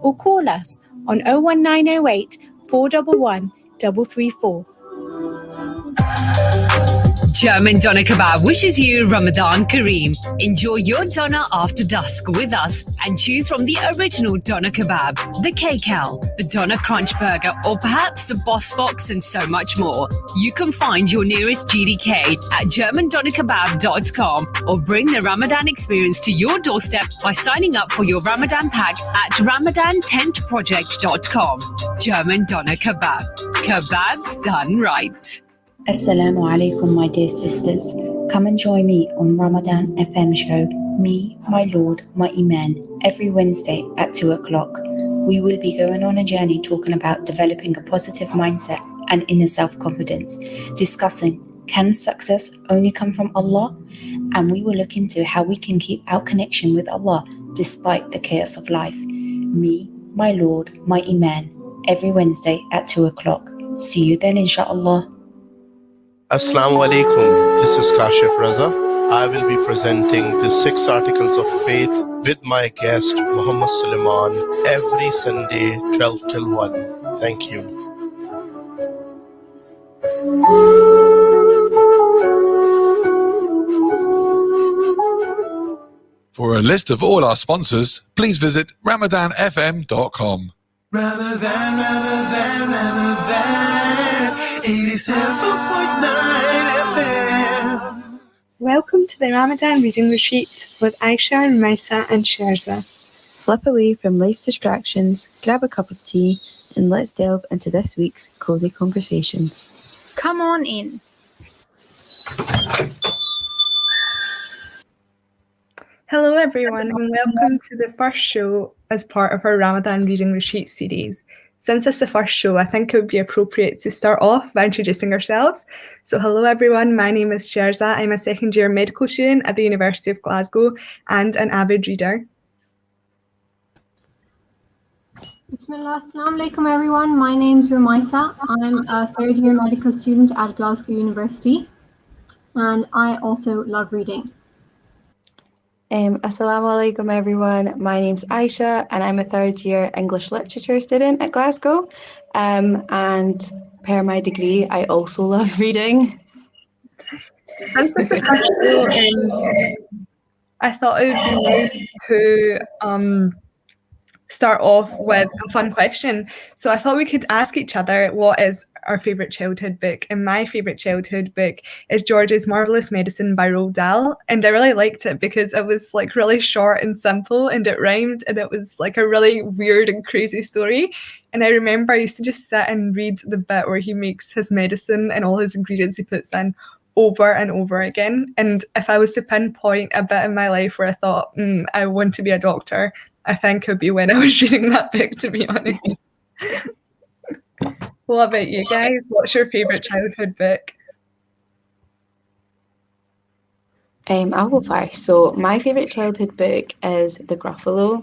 or call us on 01908 411 334. German Doner Kebab wishes you Ramadan Kareem. Enjoy your doner after dusk with us and choose from the original Doner Kebab, the KKL, the Doner Crunch Burger, or perhaps the Boss Box and so much more. You can find your nearest GDK at GermanDonerKebab.com or bring the Ramadan experience to your doorstep by signing up for your Ramadan pack at RamadanTentProject.com. German Doner Kebab. Kebabs done right. Assalamu alaikum, my dear sisters. Come and join me on Ramadan FM show, Me, My Lord, My Iman, every Wednesday at 2 o'clock. We will be going on a journey talking about developing a positive mindset and inner self-confidence, discussing can success only come from Allah? And we will look into how we can keep our connection with Allah despite the chaos of life. Me, My Lord, My Iman, every Wednesday at 2 o'clock. See you then, inshallah. Assalamu alaikum. This is Kashif Raza. I will be presenting the 6 articles of faith with my guest Muhammad Suleiman every Sunday 12 till 1. Thank you. For a list of all our sponsors, please visit ramadanfm.com. Ramadan, Ramadan, Ramadan, 87.9 FM. Welcome to the Ramadan Reading Retreat with Aisha, Rumaisa and Sherza. Flip away from life's distractions, grab a cup of tea, and let's delve into this week's cozy conversations. Come on in. Hello everyone and welcome to the first show as part of our Ramadan Reading Retreat series. Since it's the first show, I think it would be appropriate to start off by introducing ourselves. So hello everyone, my name is Sherza. I'm a second year medical student at the University of Glasgow and an avid reader. Bismillah, assalamu alaikum everyone. My name is Rumaisa. I'm a third year medical student at Glasgow University and I also love reading. Assalamu alaikum everyone, my name's Aisha and I'm a third year English literature student at Glasgow, and per my degree I also love reading. Since it's the first show, I thought it would be nice to start off with a fun question. So I thought we could ask each other what is our favourite childhood book. And my favourite childhood book is George's Marvellous Medicine by Roald Dahl. And I really liked it because it was like really short and simple and it rhymed and it was like a really weird and crazy story. And I remember I used to just sit and read the bit where he makes his medicine and all his ingredients he puts in over and over again. And if I was to pinpoint a bit in my life where I thought, I want to be a doctor, I think it would be when I was reading that book, to be honest. What about you guys? What's your favourite childhood book? I'll go first. So my favourite childhood book is The Gruffalo.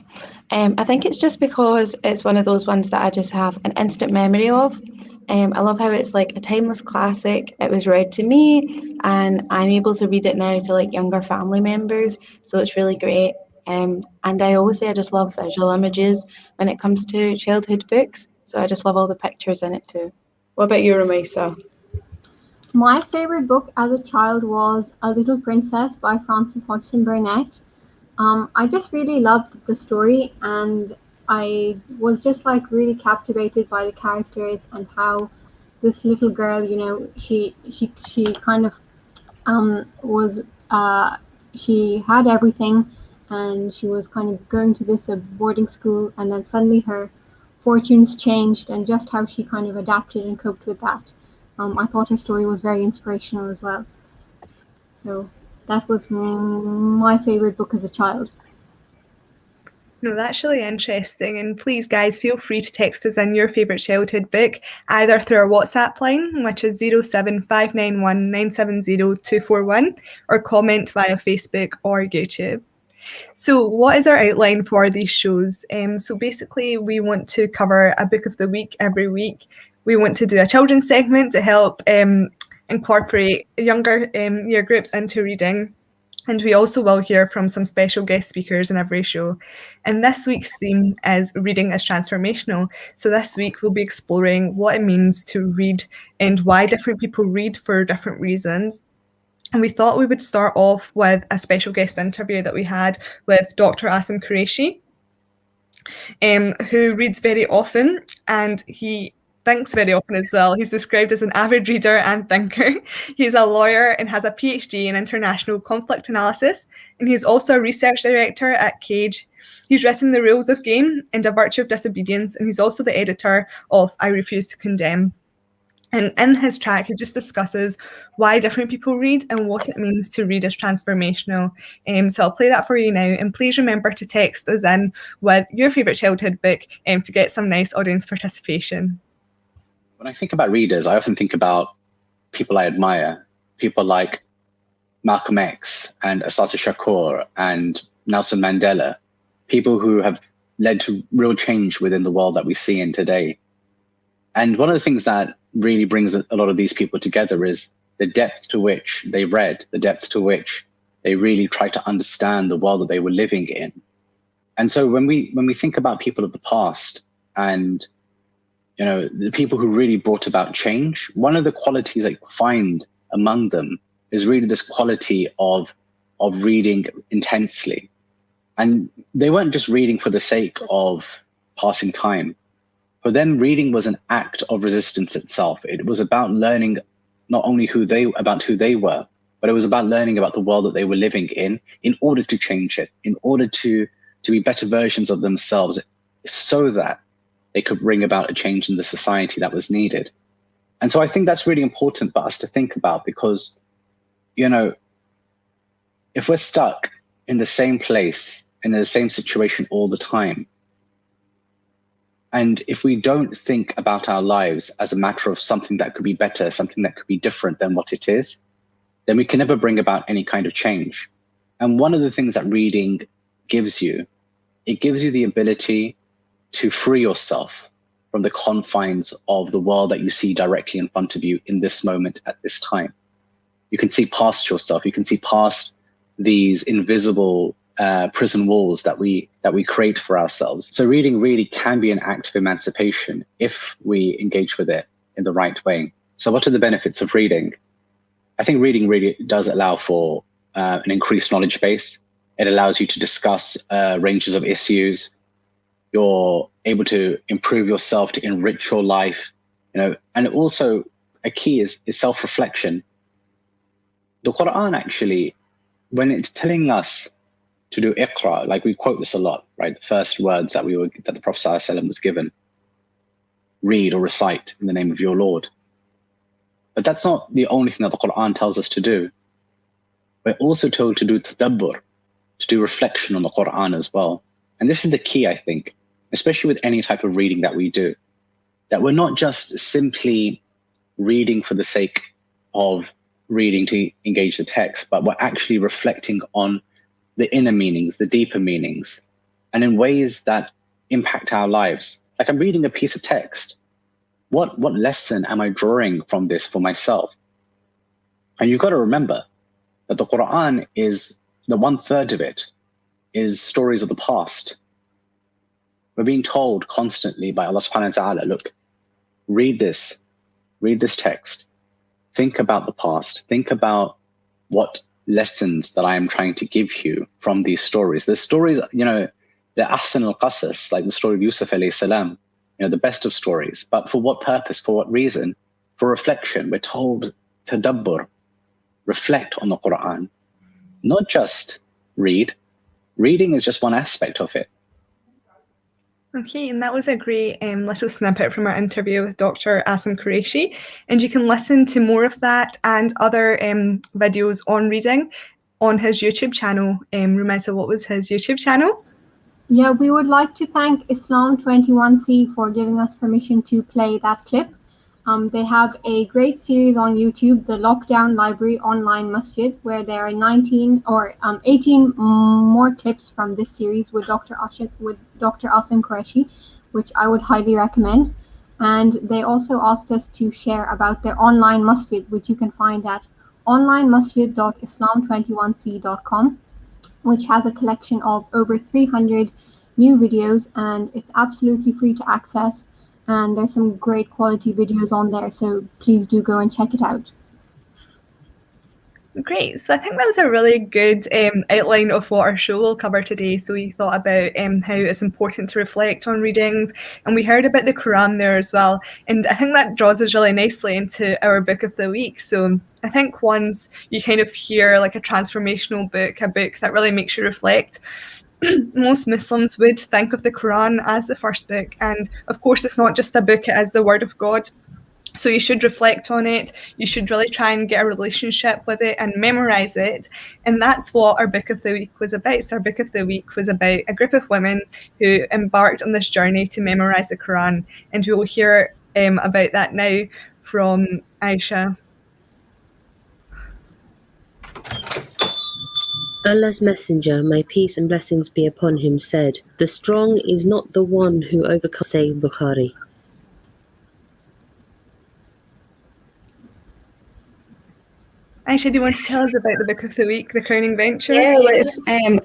I think it's just because it's one of those ones that I just have an instant memory of. I love how it's like a timeless classic. It was read to me and I'm able to read it now to like younger family members. So it's really great. And I always say I just love visual images when it comes to childhood books. So I just love all the pictures in it too. What about you, Rumaisa? My favourite book as a child was A Little Princess by Frances Hodgson Burnett. I just really loved the story and I was just like really captivated by the characters and how this little girl, you know, she kind of she had everything and she was kind of going to this boarding school and then suddenly her fortunes changed and just how she kind of adapted and coped with that. I thought her story was very inspirational as well. So that was my favourite book as a child. No, that's really interesting. And please, guys, feel free to text us in your favourite childhood book, either through our WhatsApp line, which is 07591 970 241, or comment via Facebook or YouTube. So what is our outline for these shows? So basically, we want to cover a book of the week every week. We want to do a children's segment to help incorporate younger year groups into reading. And we also will hear from some special guest speakers in every show. And this week's theme is Reading is Transformational. So this week we'll be exploring what it means to read and why different people read for different reasons. And we thought we would start off with a special guest interview that we had with Dr. Asim Qureshi, who reads very often, and he thinks very often as well. He's described as an avid reader and thinker. He's a lawyer and has a PhD in international conflict analysis, and he's also a research director at Cage. He's written The Rules of Game and A Virtue of Disobedience, and he's also the editor of I Refuse to Condemn. And in his track, he just discusses why different people read and what it means to read as transformational. So I'll play that for you now. And please remember to text us in with your favourite childhood book to get some nice audience participation. When I think about readers, I often think about people I admire, people like Malcolm X and Assata Shakur and Nelson Mandela, people who have led to real change within the world that we see in today. And one of the things that really brings a lot of these people together is the depth to which they read, the depth to which they really try to understand the world that they were living in. And so when we think about people of the past and the people who really brought about change, one of the qualities that you find among them is really this quality of reading intensely. And they weren't just reading for the sake of passing time. For them, reading was an act of resistance itself. It was about learning not only who they were, but it was about learning about the world that they were living in order to change it, in order to be better versions of themselves, so that they could bring about a change in the society that was needed. And so I think that's really important for us to think about, because, if we're stuck in the same place, in the same situation all the time, and if we don't think about our lives as a matter of something that could be better, something that could be different than what it is, then we can never bring about any kind of change. And one of the things that reading gives you, it gives you the ability to free yourself from the confines of the world that you see directly in front of you in this moment at this time. You can see past yourself. You can see past these invisible prison walls that we create for ourselves. So reading really can be an act of emancipation if we engage with it in the right way. So what are the benefits of reading? I think reading really does allow for an increased knowledge base. It allows you to discuss ranges of issues. You're able to improve yourself, to enrich your life, and also a key is self-reflection. The Quran actually, when it's telling us to do iqra, like we quote this a lot, right? The first words that the Prophet ﷺ was given, read or recite in the name of your Lord. But that's not the only thing that the Quran tells us to do. We're also told to do tadabbur, to do reflection on the Quran as well. And this is the key, I think, especially with any type of reading that we do, that we're not just simply reading for the sake of reading to engage the text, but we're actually reflecting on the inner meanings, the deeper meanings, and in ways that impact our lives. Like, I'm reading a piece of text. What lesson am I drawing from this for myself? And you've got to remember that the Quran is, the 1/3 of it is stories of the past. We're being told constantly by Allah subhanahu wa ta'ala, look, read this text. Think about the past. Think about what lessons that I am trying to give you from these stories. The stories, the ahsan al-qasas, like the story of Yusuf alayhi salam, the best of stories. But for what purpose? For what reason? For reflection. We're told tadabbur, reflect on the Quran, not just read. Reading is just one aspect of it. Okay, and that was a great little snippet from our interview with Dr. Asim Qureshi. And you can listen to more of that and other videos on reading on his YouTube channel. Rumeza, what was his YouTube channel? Yeah, we would like to thank Islam21C for giving us permission to play that clip. They have a great series on YouTube, the Lockdown Library Online Masjid, where there are 18 more clips from this series with Dr. Asim Qureshi, which I would highly recommend. And they also asked us to share about their online masjid, which you can find at onlinemasjid.islam21c.com, which has a collection of over 300 new videos, and it's absolutely free to access. And there's some great quality videos on there, so please do go and check it out. Great. So I think that was a really good outline of what our show will cover today. So we thought about how it's important to reflect on readings, and we heard about the Quran there as well. And I think that draws us really nicely into our book of the week. So I think once you kind of hear like a transformational book, a book that really makes you reflect, most Muslims would think of the Quran as the first book. And of course, it's not just a book, it is the word of God. So you should reflect on it. You should really try and get a relationship with it and memorize it. And that's what our book of the week was about. So our book of the week was about a group of women who embarked on this journey to memorize the Quran. And we will hear about that now from Aisha. Allah's Messenger, may peace and blessings be upon him, said, "The strong is not the one who overcomes." Sahih Bukhari. Aisha, do you want to tell us about the book of the week, The Crowning Venture? Yeah, let's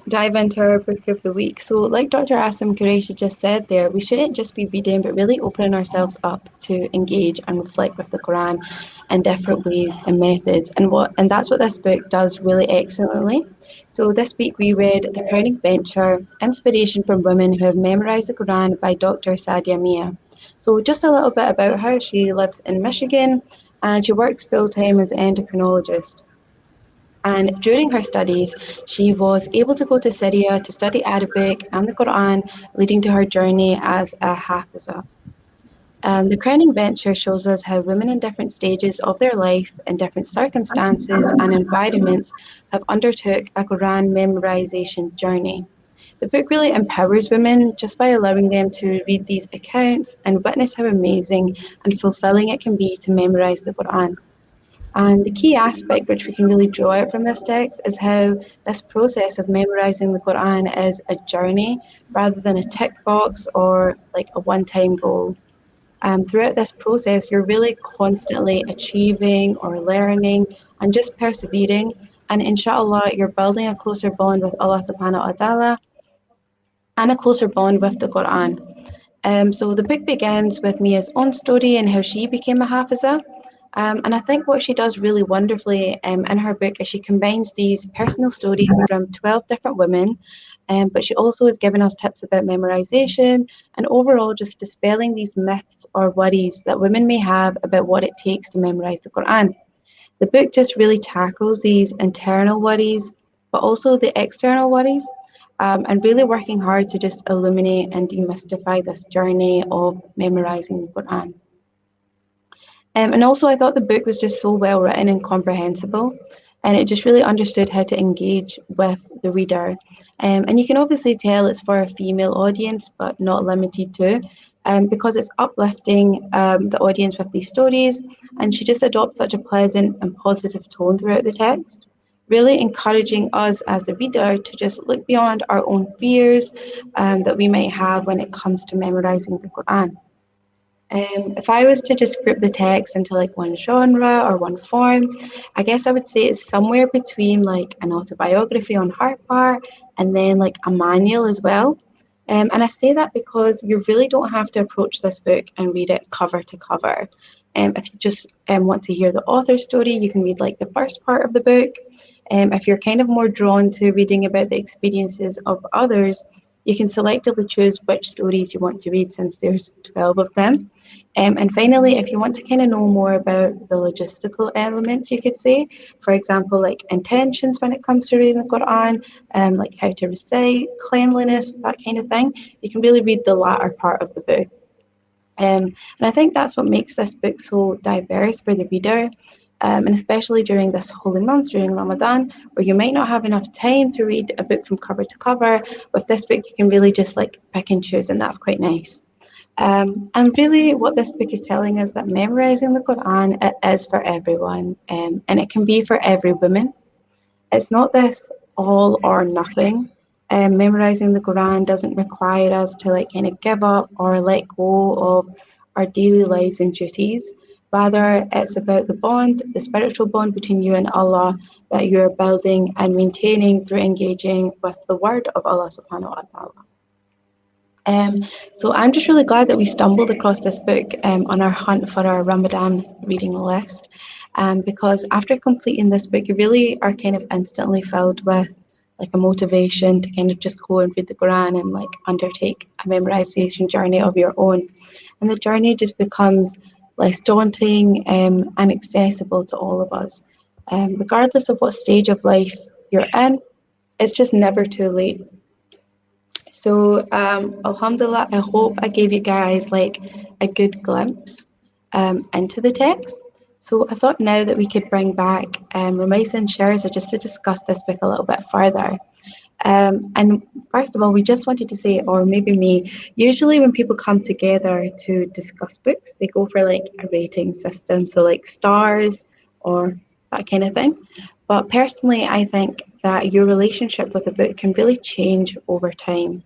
dive into our book of the week. So like Dr. Asim Qureshi just said there, we shouldn't just be reading, but really opening ourselves up to engage and reflect with the Quran in different ways and methods. And that's what this book does really excellently. So this week we read The Crowning Venture, Inspiration from Women Who Have Memorized the Quran by Dr. Sadia Mia. So just a little bit about her. She lives in Michigan and she works full-time as an endocrinologist. And during her studies, she was able to go to Syria to study Arabic and the Quran, leading to her journey as a Hafiza. The Crowning Venture shows us how women in different stages of their life, in different circumstances and environments, have undertook a Quran memorization journey. The book really empowers women just by allowing them to read these accounts and witness how amazing and fulfilling it can be to memorize the Quran. And the key aspect which we can really draw out from this text is how this process of memorizing the Quran is a journey rather than a tick box or like a one-time goal. Throughout this process, you're really constantly achieving or learning and just persevering. And inshallah, you're building a closer bond with Allah subhanahu wa ta'ala and a closer bond with the Quran. So the book begins with Mia's own story and how she became a Hafiza. And I think what she does really wonderfully in her book is she combines these personal stories from 12 different women, but she also has given us tips about memorization and overall just dispelling these myths or worries that women may have about what it takes to memorize the Quran. The book just really tackles these internal worries, but also the external worries, and really working hard to just illuminate and demystify this journey of memorizing the Quran. And also, I thought the book was just so well written and comprehensible, and it just really understood how to engage with the reader. And you can obviously tell it's for a female audience, but not limited to, because it's uplifting the audience with these stories, and she just adopts such a pleasant and positive tone throughout the text, really encouraging us as a reader to just look beyond our own fears that we might have when it comes to memorizing the Quran. If I was to just group the text into like one genre or one form, I guess I would say it's somewhere between like an autobiography on her part and then like a manual as well. And I say that because you really don't have to approach this book and read it cover to cover. If you just want to hear the author's story, you can read like the first part of the book. If you're kind of more drawn to reading about the experiences of others, you can selectively choose which stories you want to read since there's 12 of them. And finally, if you want to kind of know more about the logistical elements, you could say, for example, like intentions when it comes to reading the Quran, like how to recite, cleanliness, that kind of thing, you can really read the latter part of the book. And I think that's what makes this book so diverse for the reader. And especially during this holy month, during Ramadan, where you might not have enough time to read a book from cover to cover. With this book, you can really just like pick and choose, and that's quite nice. And really, what this book is telling us that memorizing the Quran, it is for everyone, and it can be for every woman. It's not this all or nothing. Memorizing the Quran doesn't require us to like kind of give up or let go of our daily lives and duties. Rather, it's about the spiritual bond between you and Allah that you're building and maintaining through engaging with the word of Allah subhanahu wa ta'ala. So I'm just really glad that we stumbled across this book on our hunt for our Ramadan reading list, because after completing this book, you really are kind of instantly filled with like a motivation to kind of just go and read the Quran and like undertake a memorization journey of your own. And the journey just becomes less daunting and accessible to all of us. Regardless of what stage of life you're in, it's just never too late. So, Alhamdulillah, I hope I gave you guys like a good glimpse into the text. So I thought now that we could bring back Rumaisa and Sherza just to discuss this book a little bit further. And first of all, we just wanted to say, or maybe me, usually when people come together to discuss books, they go for like a rating system, so like stars or that kind of thing. But personally, I think that your relationship with a book can really change over time.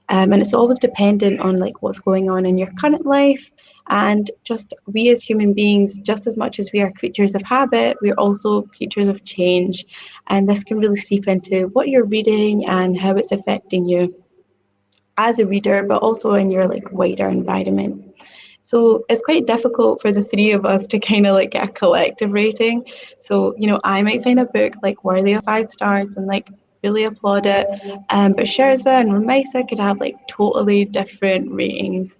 And it's always dependent on like what's going on in your current life. And just we as human beings, just as much as we are creatures of habit, we're also creatures of change. And this can really seep into what you're reading and how it's affecting you as a reader, but also in your like wider environment. So it's quite difficult for the three of us to kind of like get a collective rating. So, you know, I might find a book like worthy of 5 stars and like really applaud it. But Sherza and Rumaisa could have like totally different ratings.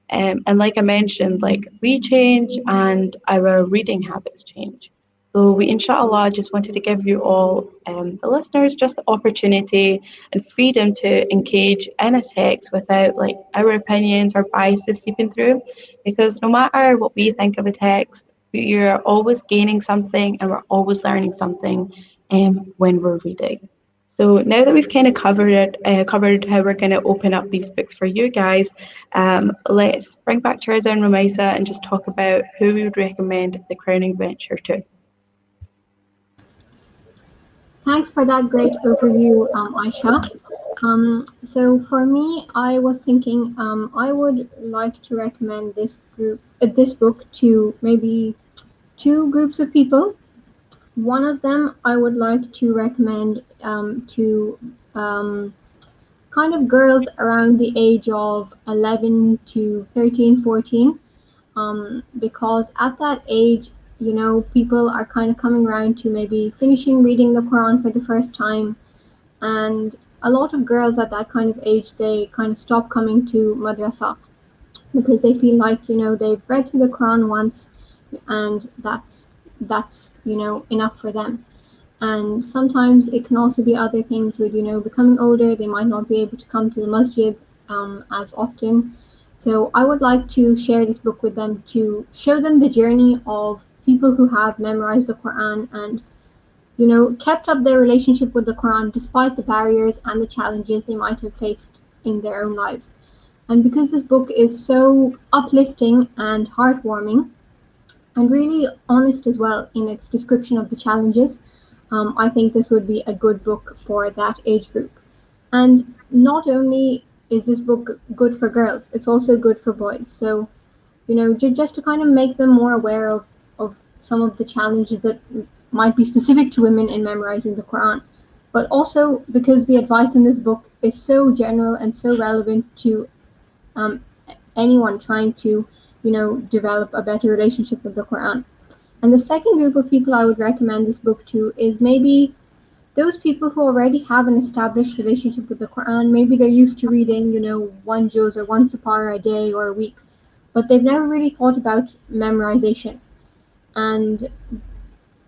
And like I mentioned, like we change and our reading habits change. So we, inshallah, just wanted to give you all, the listeners, just the opportunity and freedom to engage in a text without like our opinions or biases seeping through. Because no matter what we think of a text, you're always gaining something and we're always learning something when we're reading. So now that we've kind of covered how we're going to open up these books for you guys, let's bring back Teresa and Rumaisa and just talk about who we would recommend the Crowning Venture to. Thanks for that great overview, Aisha. So for me, I was thinking I would like to recommend this book to maybe 2 groups of people. One of them I would like to recommend to kind of girls around the age of 11 to 13, 14, because at that age, you know, people are kind of coming around to maybe finishing reading the Quran for the first time, and a lot of girls at that kind of age, they kind of stop coming to madrasa because they feel like, you know, they've read through the Quran once and that's you know, enough for them. And sometimes it can also be other things with, you know, becoming older, they might not be able to come to the masjid as often. So I would like to share this book with them to show them the journey of people who have memorized the Quran and, you know, kept up their relationship with the Quran despite the barriers and the challenges they might have faced in their own lives. And because this book is so uplifting and heartwarming and really honest as well in its description of the challenges, I think this would be a good book for that age group. And not only is this book good for girls, it's also good for boys. So, you know, just to kind of make them more aware of some of the challenges that might be specific to women in memorizing the Quran. But also because the advice in this book is so general and so relevant to anyone trying to, you know, develop a better relationship with the Quran. And the second group of people I would recommend this book to is maybe those people who already have an established relationship with the Quran. Maybe they're used to reading, you know, 1 juz or 1 sapara a day or a week, but they've never really thought about memorization. And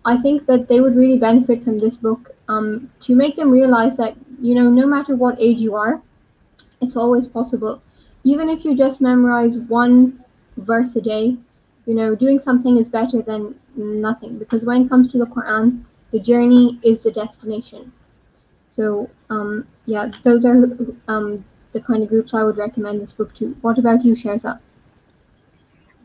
I think that they would really benefit from this book to make them realize that, you know, no matter what age you are, it's always possible. Even if you just memorize 1 verse a day, you know, doing something is better than nothing, because when it comes to the Quran, the journey is the destination. So, yeah, those are the kind of groups I would recommend this book to. What about you, Sherza?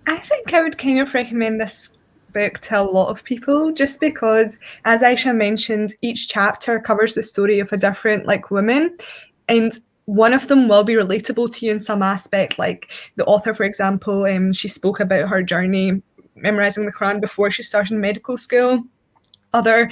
I think I would kind of recommend this book to a lot of people just because, as Aisha mentioned, each chapter covers the story of a different like woman, and one of them will be relatable to you in some aspect. Like the author, for example, she spoke about her journey memorizing the Quran before she started medical school. Other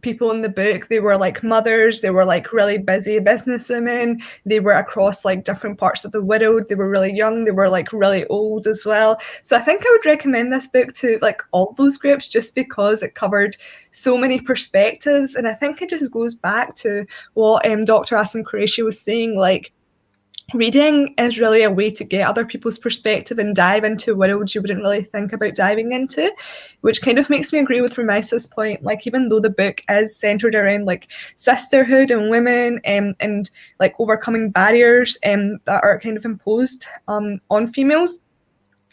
people in the book, they were like mothers, they were like really busy businesswomen, they were across like different parts of the world, they were really young, they were like really old as well. So I think I would recommend this book to like all those groups, just because it covered so many perspectives. And I think it just goes back to what Dr. Asim Qureshi was saying, like reading is really a way to get other people's perspective and dive into worlds you wouldn't really think about diving into, which kind of makes me agree with Rumaisa's point. Like, even though the book is centered around like sisterhood and women and like overcoming barriers that are kind of imposed on females,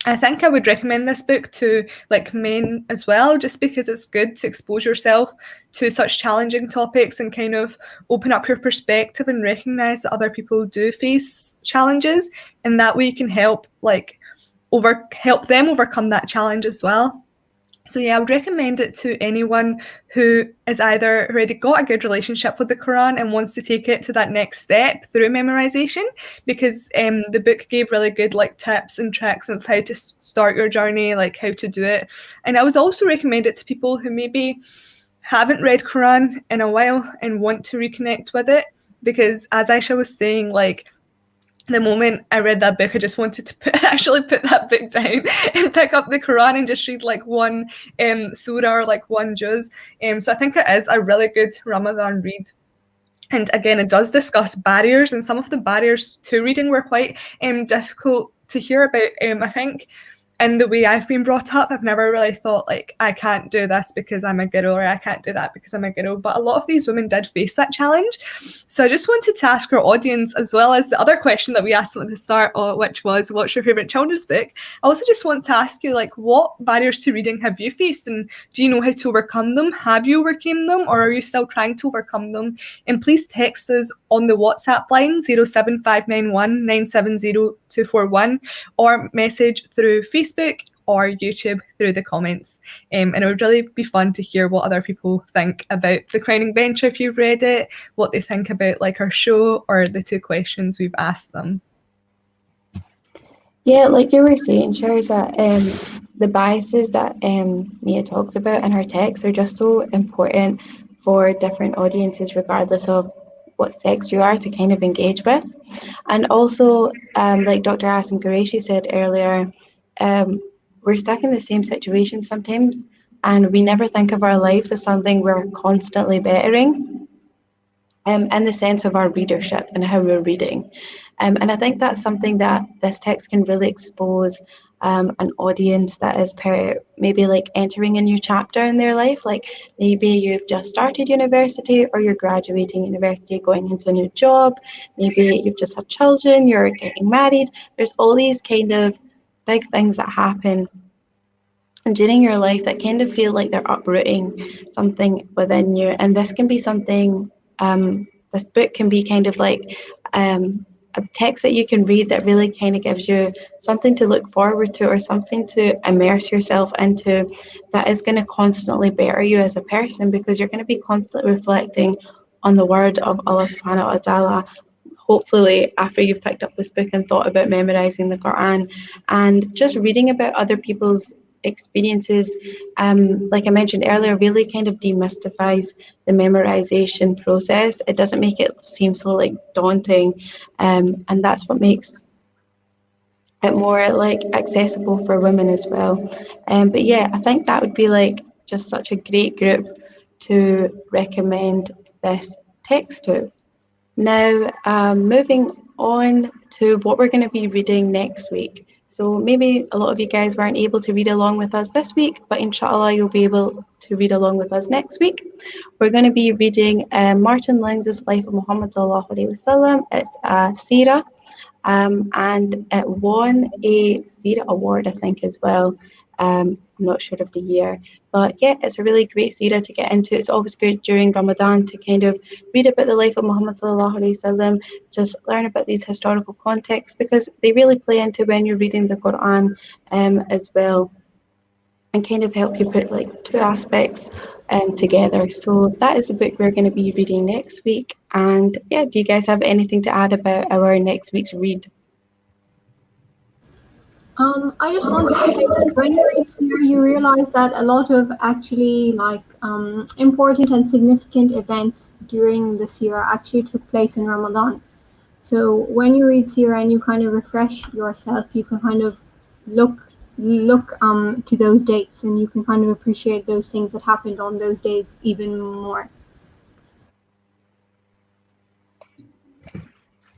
I think I would recommend this book to like men as well, just because it's good to expose yourself to such challenging topics and kind of open up your perspective and recognize that other people do face challenges, and that way you can help them overcome that challenge as well. So yeah, I would recommend it to anyone who has either already got a good relationship with the Quran and wants to take it to that next step through memorization, because the book gave really good like tips and tricks of how to start your journey, like how to do it. And I would also recommend it to people who maybe haven't read Quran in a while and want to reconnect with it, because as Aisha was saying, like the moment I read that book, I just wanted to actually put that book down and pick up the Quran and just read like one surah or like one juz. So I think it is a really good Ramadan read. And again, it does discuss barriers, and some of the barriers to reading were quite difficult to hear about. I think in the way I've been brought up, I've never really thought like, I can't do this because I'm a girl, or I can't do that because I'm a girl. But a lot of these women did face that challenge. So I just wanted to ask our audience, as well as the other question that we asked them at the start, which was, what's your favourite children's book? I also just want to ask you, like, what barriers to reading have you faced, and do you know how to overcome them? Have you overcome them, or are you still trying to overcome them? And please text us on the WhatsApp line 07591 970 241, or message through Facebook or YouTube through the comments. And it would really be fun to hear what other people think about The Crowning Bencher if you've read it, what they think about like our show, or the two questions we've asked them. Yeah, like you were saying, Sharza, the biases that Mia talks about in her text are just so important for different audiences, regardless of what sex you are, to kind of engage with. And also, like Dr. Asim Qureshi said earlier, we're stuck in the same situation sometimes, and we never think of our lives as something we're constantly bettering. In the sense of our readership and how we're reading. And I think that's something that this text can really expose an audience that is maybe like entering a new chapter in their life. Like maybe you've just started university, or you're graduating university, going into a new job. Maybe you've just had children, you're getting married. There's all these kind of big things that happen during your life that kind of feel like they're uprooting something within you. And this can be something, this book can be kind of like a text that you can read that really kind of gives you something to look forward to, or something to immerse yourself into, that is going to constantly better you as a person, because you're going to be constantly reflecting on the word of Allah subhanahu wa ta'ala, hopefully after you've picked up this book and thought about memorizing the Quran. And just reading about other people's experiences, like I mentioned earlier, really kind of demystifies the memorization process. It doesn't make it seem so like daunting, and that's what makes it more like accessible for women as well. But yeah, I think that would be like just such a great group to recommend this text to. Now, moving on to what we're going to be reading next week. So maybe a lot of you guys weren't able to read along with us this week, but inshallah you'll be able to read along with us next week. We're going to be reading Martin Lenz's Life of Muhammad Sallallahu Alaihi Wasallam. It's a seerah, and it won a seerah award, I think, as well. I'm not sure of the year, but yeah, it's a really great seerah to get into. It's always good during Ramadan to kind of read about the life of Muhammad Sallallahu Alaihi Wasallam, just learn about these historical contexts, because they really play into when you're reading the Quran as well, and kind of help you put like two aspects together. So that is the book we're going to be reading next week. And yeah, do you guys have anything to add about our next week's read? I just wanted to say that when you read Seerah, you realize that a lot of actually important and significant events during the Seerah actually took place in Ramadan. So when you read Seerah and you kind of refresh yourself, you can kind of look to those dates, and you can kind of appreciate those things that happened on those days even more.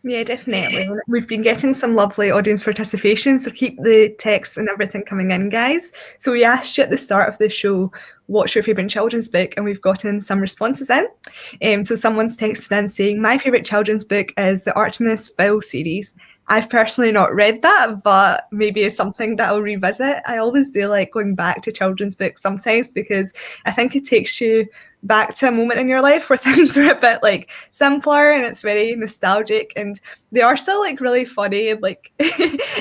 Yeah, definitely. We've been getting some lovely audience participation, so keep the texts and everything coming in, guys. So we asked you at the start of the show, what's your favourite children's book? And we've gotten some responses in. So someone's texted in saying, my favourite children's book is the Artemis Fowl series. I've personally not read that, but maybe it's something that I'll revisit. I always do like going back to children's books sometimes because I think it takes you back to a moment in your life where things were a bit like simpler and it's very nostalgic, and they are still like really funny and like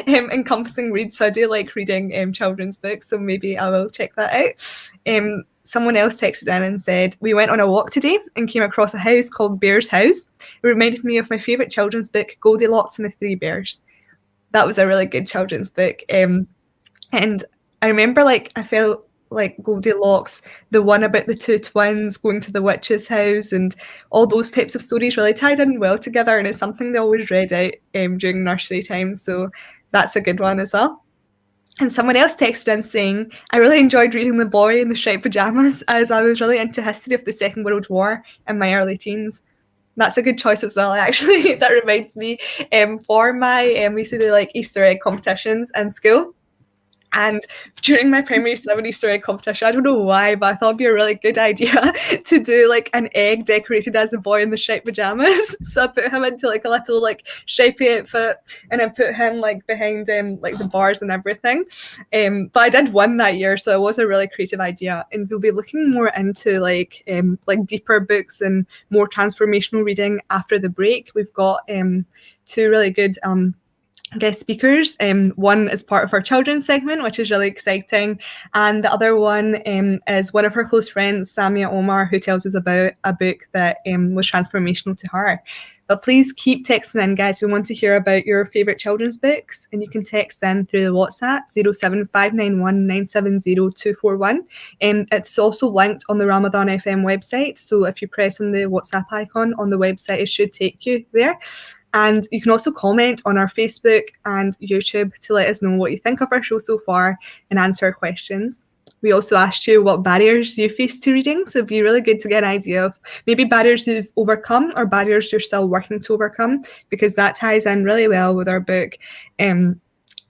encompassing reads. So I do like reading children's books, so maybe I will check that out. Someone else texted in and said, we went on a walk today and came across a house called Bear's House. It reminded me of my favourite children's book, Goldilocks and the Three Bears. That was a really good children's book. And I remember I felt like Goldilocks, the one about the two twins going to the witch's house, and all those types of stories really tied in well together, and it's something they always read out during nursery time, so that's a good one as well. And someone else texted in saying, I really enjoyed reading The Boy in the Striped Pyjamas as I was really into history of the Second World War in my early teens. That's a good choice as well, actually. That reminds me, for my, we used to do like Easter egg competitions in school. And during my primary 7 Easter egg competition, I don't know why, but I thought it'd be a really good idea to do like an egg decorated as a boy in the striped pajamas. So I put him into like a little like stripy outfit, and I put him like behind like the bars and everything. But I did win that year, so it was a really creative idea. And we'll be looking more into like deeper books and more transformational reading after the break. We've got two really good guest speakers. One is part of our children's segment, which is really exciting, and the other one is one of her close friends, Samia Omar, who tells us about a book that was transformational to her. But please keep texting in, guys. We want to hear about your favourite children's books, and you can text in through the WhatsApp 07591 970 241. It's also linked on the Ramadan FM website, so if you press on the WhatsApp icon on the website, it should take you there. And you can also comment on our Facebook and YouTube to let us know what you think of our show so far and answer our questions. We also asked you what barriers you face to reading, so it'd be really good to get an idea of maybe barriers you've overcome or barriers you're still working to overcome, because that ties in really well with our book,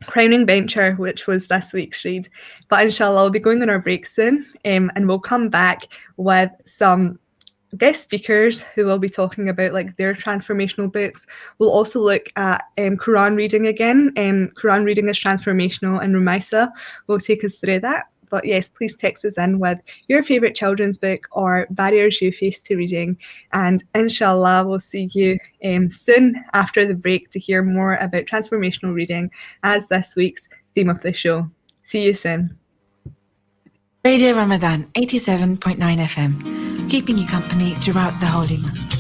Crowning Venture, which was this week's read. But inshallah, we'll be going on our break soon, and we'll come back with some guest speakers who will be talking about like their transformational books. We'll also look at Quran reading again. Quran reading is transformational, and Rumaisa will take us through that. But yes, please text us in with your favourite children's book or barriers you face to reading. And inshallah, we'll see you soon after the break to hear more about transformational reading as this week's theme of the show. See you soon. Radio Ramadan 87.9 FM, keeping you company throughout the holy month.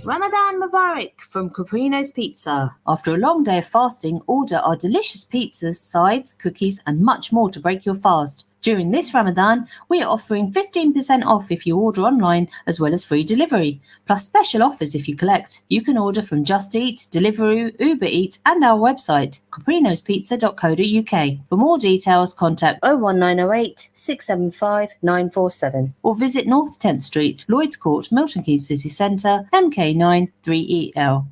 Ramadan Mubarak from Caprino's Pizza. After a long day of fasting, order our delicious pizzas, sides, cookies and much more to break your fast. During this Ramadan, we are offering 15% off if you order online, as well as free delivery, plus special offers if you collect. You can order from Just Eat, Deliveroo, Uber Eats and our website, caprinospizza.co.uk. For more details, contact 01908 675 947 or visit North 10th Street, Lloyd's Court, Milton Keynes City Centre, MK9 3EL.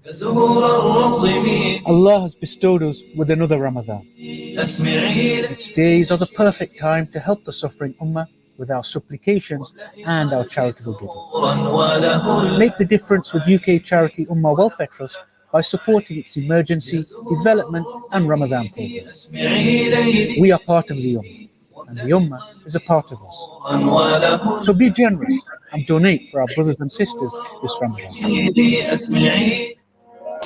Allah has bestowed us with another Ramadan. Its days are the perfect time to help the suffering Ummah with our supplications and our charitable giving. Make the difference with UK charity Ummah Welfare Trust by supporting its emergency, development and Ramadan programs. We are part of the Ummah, and the Ummah is a part of us. So be generous and donate for our brothers and sisters this Ramadan.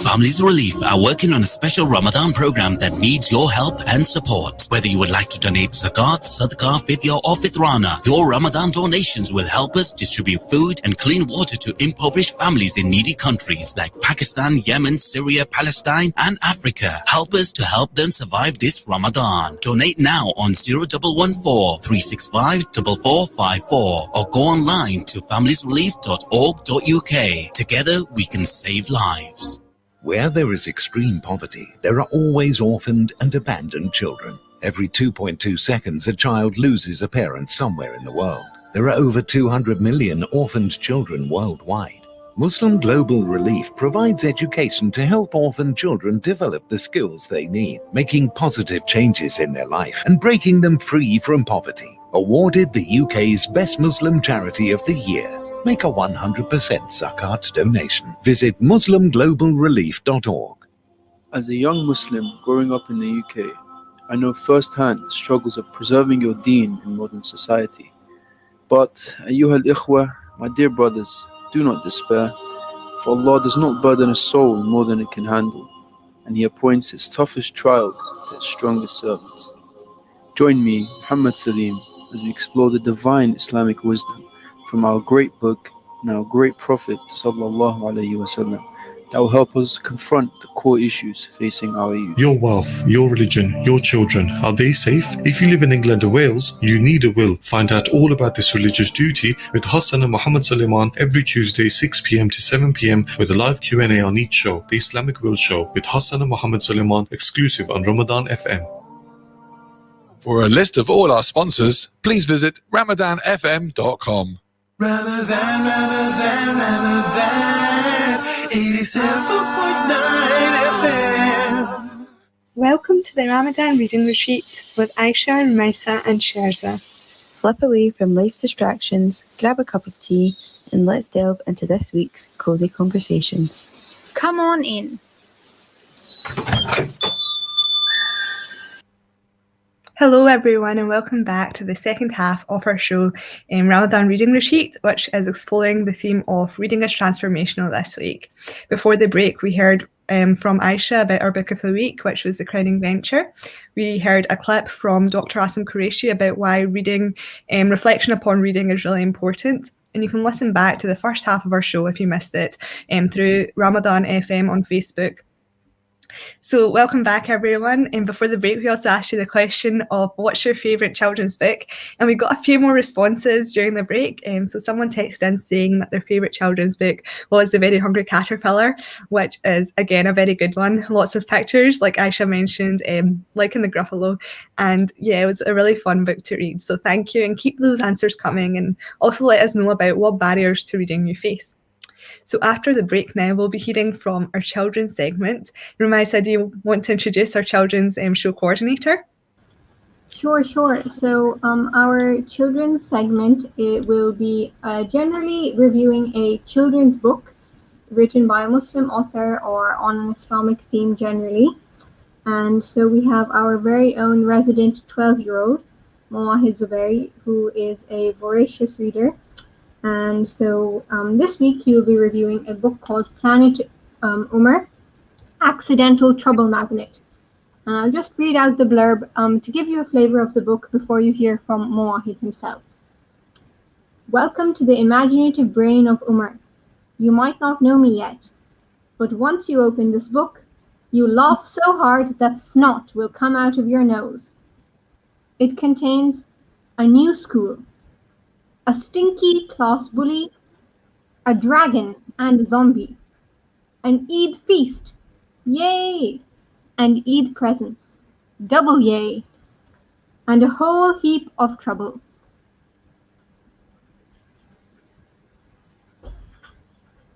Families Relief are working on a special Ramadan program that needs your help and support. Whether you would like to donate zakat, sadaqah, fidya or fitrana, your Ramadan donations will help us distribute food and clean water to impoverished families in needy countries like Pakistan, Yemen, Syria, Palestine and Africa. Help us to help them survive this Ramadan. Donate now on 0114 365 4454 or go online to familiesrelief.org.uk. Together we can save lives. Where there is extreme poverty, there are always orphaned and abandoned children. Every 2.2 seconds, a child loses a parent somewhere in the world. There are over 200 million orphaned children worldwide. Muslim Global Relief provides education to help orphaned children develop the skills they need, making positive changes in their life and breaking them free from poverty. Awarded the UK's Best Muslim Charity of the Year. Make a 100% zakat donation. Visit muslimglobalrelief.org. As a young Muslim growing up in the UK, I know firsthand the struggles of preserving your deen in modern society. But, ayyuha al-ikhwa, my dear brothers, do not despair, for Allah does not burden a soul more than it can handle, and He appoints His toughest trials to His strongest servants. Join me, Muhammad Salim, as we explore the divine Islamic wisdom from our great book and our great Prophet sallallahu alaihi wasallam that will help us confront the core issues facing our youth. Your wealth, your religion, your children, are they safe? If you live in England or Wales, you need a will. Find out all about this religious duty with Hassan and Muhammad Suleiman every Tuesday 6 p.m. to 7 p.m. with a live Q&A on each show, The Islamic Will Show with Hassan and Muhammad Suleiman, exclusive on Ramadan FM. For a list of all our sponsors, please visit ramadanfm.com. Ramadan, Ramadan, Ramadan, 87.9 FM. Welcome to the Ramadan Reading Retreat with Aisha, Rumaisa and Sherza. Flip away from life's distractions, grab a cup of tea, and let's delve into this week's cozy conversations. Come on in. Hello everyone and welcome back to the second half of our show in Ramadan Reading Retreat, which is exploring the theme of reading is transformational this week. Before the break we heard from Aisha about our book of the week, which was The Crowning Venture. We heard a clip from Dr. Asim Qureshi about why reading, reflection upon reading is really important. And you can listen back to the first half of our show if you missed it through Ramadan FM on Facebook. So welcome back everyone, and before the break we also asked you the question of what's your favourite children's book, and we got a few more responses during the break. So someone texted in saying that their favourite children's book was The Very Hungry Caterpillar, which is again a very good one. Lots of pictures like Aisha mentioned, like in the Gruffalo, and yeah, it was a really fun book to read. So thank you, and keep those answers coming, and also let us know about what barriers to reading you face. So after the break now, we'll be hearing from our children's segment. Rumaisa, do you want to introduce our children's show coordinator? Sure. So our children's segment, it will be generally reviewing a children's book written by a Muslim author or on an Islamic theme generally. And so we have our very own resident 12-year-old, Mawahid Zubairi, who is a voracious reader. And so this week he will be reviewing a book called Planet Umar, Accidental Trouble Magnet. And I'll just read out the blurb to give you a flavor of the book before you hear from Mawahid himself. Welcome to the imaginative brain of Umar. You might not know me yet, but once you open this book, you laugh so hard that snot will come out of your nose. It contains a new school, a stinky class bully, a dragon and a zombie, an Eid feast, yay, and Eid presents, double yay, and a whole heap of trouble.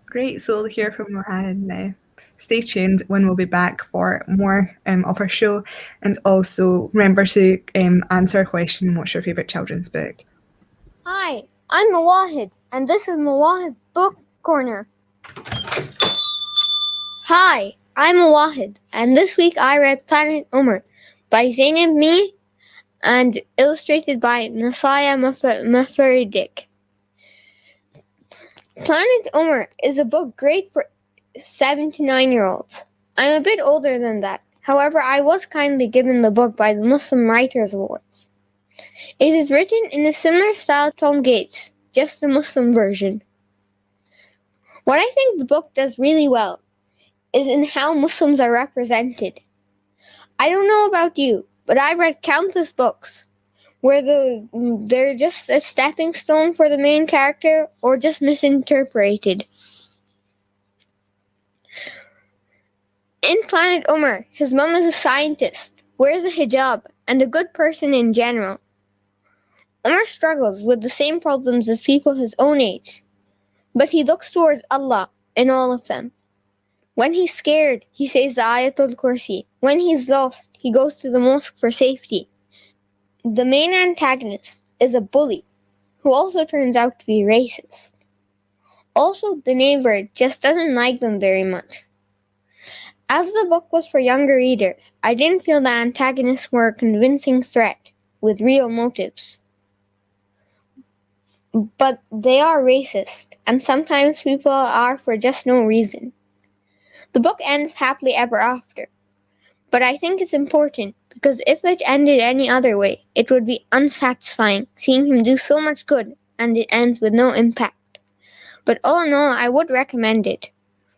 Great, so we'll hear from Mohammed now. Stay tuned when we'll be back for more of our show, and also remember to answer a question, what's your favourite children's book? Hi, I'm Mawahid, and this is Mawahid's Book Corner. Hi, I'm Mawahid, and this week I read Planet Umar by Zainab Me and illustrated by Nasaya Mafaridik. Planet Umar is a book great for 7 to 9-year-olds. I'm a bit older than that. However, I was kindly given the book by the Muslim Writers Awards. It is written in a similar style to Tom Gates, just a Muslim version. What I think the book does really well is in how Muslims are represented. I don't know about you, but I've read countless books where they're just a stepping stone for the main character or just misinterpreted. In Planet Umar, his mum is a scientist, wears a hijab, and a good person in general. Umar struggles with the same problems as people his own age, but he looks towards Allah in all of them. When he's scared, he says the Ayatul Kursi. When he's lost, he goes to the mosque for safety. The main antagonist is a bully, who also turns out to be racist. Also, the neighbor just doesn't like them very much. As the book was for younger readers, I didn't feel the antagonists were a convincing threat with real motives. But they are racist, and sometimes people are for just no reason. The book ends happily ever after, but I think it's important because if it ended any other way, it would be unsatisfying seeing him do so much good and it ends with no impact. But all in all, I would recommend it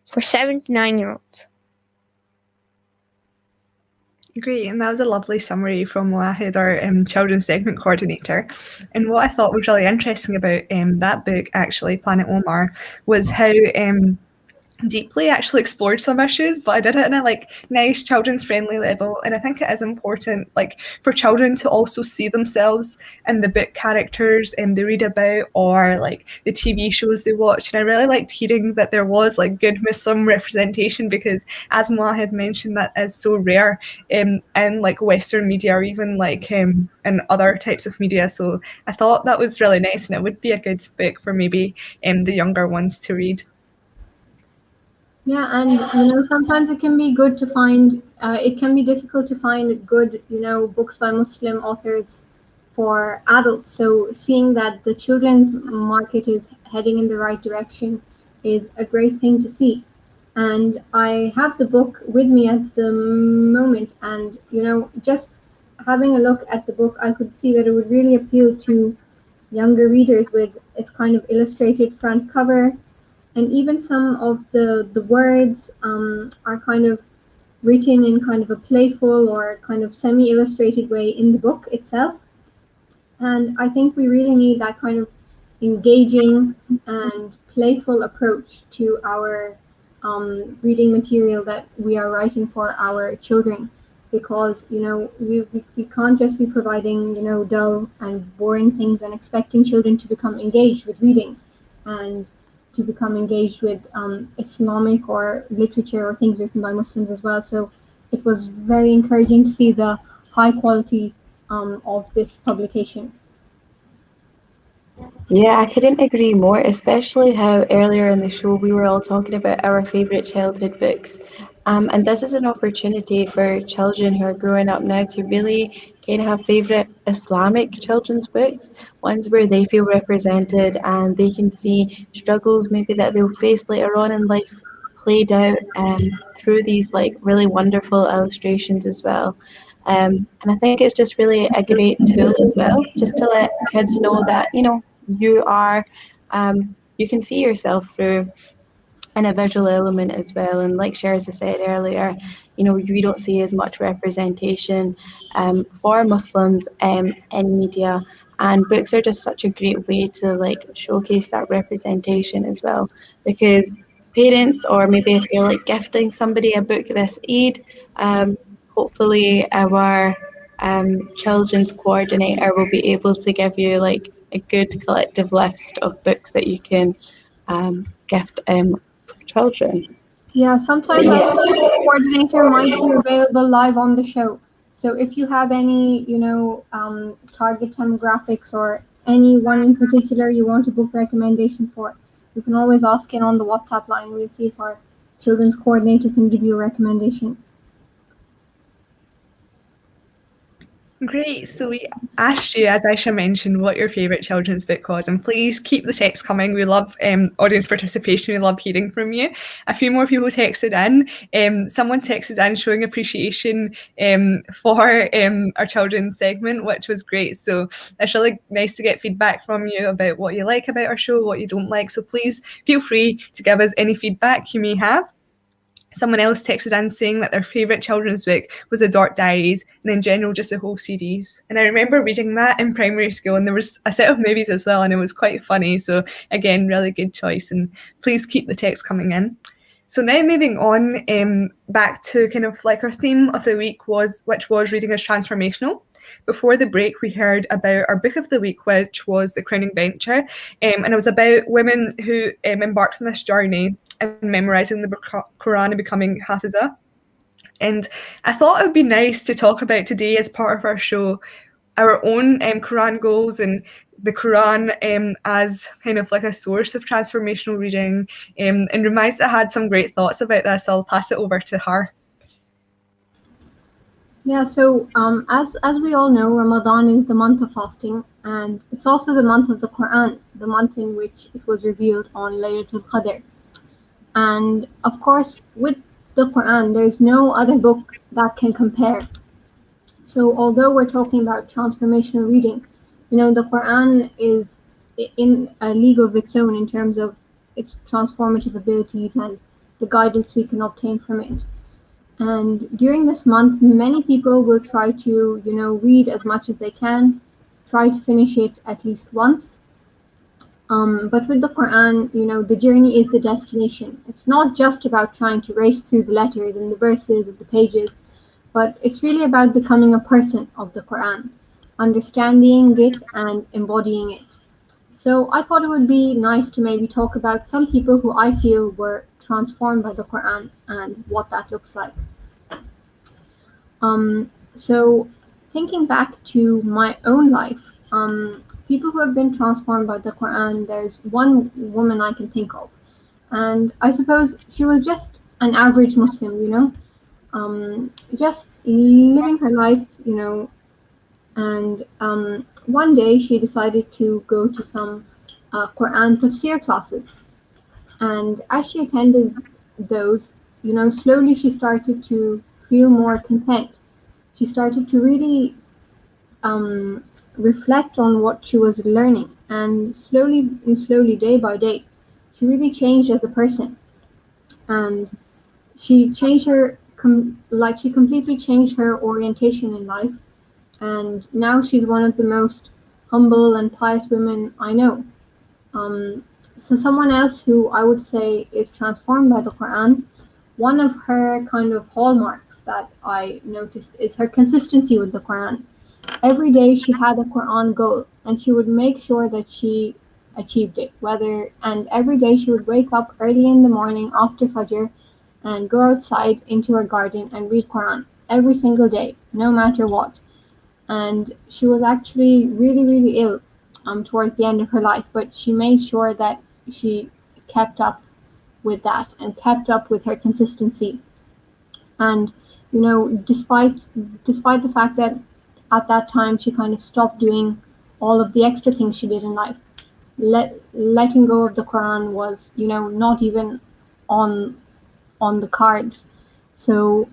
for 7 to 9-year-olds. Great, and that was a lovely summary from Wahid, our children's segment coordinator. And what I thought was really interesting about that book, actually, Planet Omar, was how deeply actually explored some issues, but I did it in a nice children's friendly level. And I think it is important for children to also see themselves in the book characters they read about or the TV shows they watch. And I really liked hearing that there was good Muslim representation, because as Moa had mentioned, that is so rare in Western media or even in other types of media. So I thought that was really nice, and it would be a good book for maybe the younger ones to read. Yeah, and sometimes it can be good to find. It can be difficult to find good, books by Muslim authors for adults. So seeing that the children's market is heading in the right direction is a great thing to see. And I have the book with me at the moment, and just having a look at the book, I could see that it would really appeal to younger readers with its kind of illustrated front cover. And even some of the words are kind of written in kind of a playful or kind of semi-illustrated way in the book itself. And I think we really need that kind of engaging and playful approach to our reading material that we are writing for our children, because we can't just be providing dull and boring things and expecting children to become engaged with reading and to become engaged with Islamic or literature or things written by Muslims as well. So it was very encouraging to see the high quality of this publication. Yeah, I couldn't agree more, especially how earlier in the show we were all talking about our favourite childhood books. And this is an opportunity for children who are growing up now to really kind of have favourite Islamic children's books, ones where they feel represented and they can see struggles maybe that they'll face later on in life played out through these really wonderful illustrations as well. And I think it's just really a great tool as well, just to let kids know that, you are, you can see yourself through in a visual element as well. And like Sherza said earlier, we don't see as much representation for Muslims in media, and books are just such a great way to showcase that representation as well, because parents, or maybe if you're gifting somebody a book this Eid, hopefully our children's coordinator will be able to give you a good collective list of books that you can gift for children. Yeah, sometimes our children's coordinator might be available live on the show. So if you have any, target demographics or anyone in particular you want a book recommendation for, you can always ask in on the WhatsApp line. We'll see if our children's coordinator can give you a recommendation. Great. So we asked you, as Aisha mentioned, what your favourite children's book was, and please keep the text coming. We love audience participation. We love hearing from you. A few more people texted in. Someone texted in showing appreciation for our children's segment, which was great. So it's really nice to get feedback from you about what you like about our show, what you don't like. So please feel free to give us any feedback you may have. Someone else texted in saying that their favourite children's book was The Dark Diaries, and in general just the whole series. And I remember reading that in primary school, and there was a set of movies as well, and it was quite funny. So again, really good choice, and please keep the text coming in. So now moving on back to kind of like our theme of the week which was reading is transformational. Before the break, we heard about our book of the week, which was The Crowning Venture, and it was about women who embarked on this journey and memorizing the Quran and becoming Hafiza. And I thought it would be nice to talk about today, as part of our show, our own Quran goals and the Quran as kind of like a source of transformational reading. And Ramaisa had some great thoughts about this. I'll pass it over to her. Yeah, so as we all know, Ramadan is the month of fasting, and it's also the month of the Quran, the month in which it was revealed on Laylatul Qadr. And of course, with the Quran, there's no other book that can compare. So although we're talking about transformational reading, you know, the Quran is in a league of its own in terms of its transformative abilities and the guidance we can obtain from it. And during this month, many people will try to, you know, read as much as they can, try to finish it at least once. But with the Quran, you know, the journey is the destination. It's not just about trying to race through the letters and the verses of the pages, but it's really about becoming a person of the Quran, understanding it and embodying it. So I thought it would be nice to maybe talk about some people who I feel were transformed by the Quran and what that looks like. So thinking back to my own life, people who have been transformed by the Quran, there's one woman I can think of. And I suppose she was just an average Muslim, you know, just living her life, you know, and one day she decided to go to some Quran tafsir classes. And as she attended those, you know, slowly she started to feel more content. She started to really reflect on what she was learning, and slowly, day by day, she really changed as a person, and she changed her she completely changed her orientation in life, and now she's one of the most humble and pious women I know. So someone else who I would say is transformed by the Quran, one of her kind of hallmarks that I noticed is her consistency with the Quran. Every day she had a Quran goal, and she would make sure that she achieved it. And every day she would wake up early in the morning after Fajr and go outside into her garden and read Quran every single day, no matter what. And she was actually really, really ill towards the end of her life, but she made sure that she kept up with that and kept up with her consistency. And you know, despite the fact that at that time she kind of stopped doing all of the extra things she did in life, letting go of the Quran was, you know, not even on the cards. So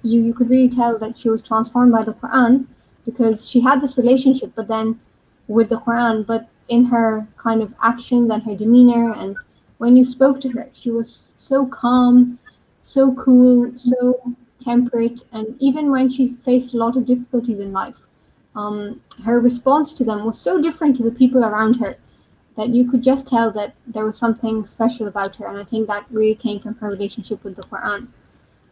you could really tell that she was transformed by the Quran, because she had this relationship, but then with the Quran, but in her kind of actions and her demeanor, and when you spoke to her, she was so calm, so cool, so temperate, and even when she's faced a lot of difficulties in life, her response to them was so different to the people around her that you could just tell that there was something special about her, and I think that really came from her relationship with the Quran.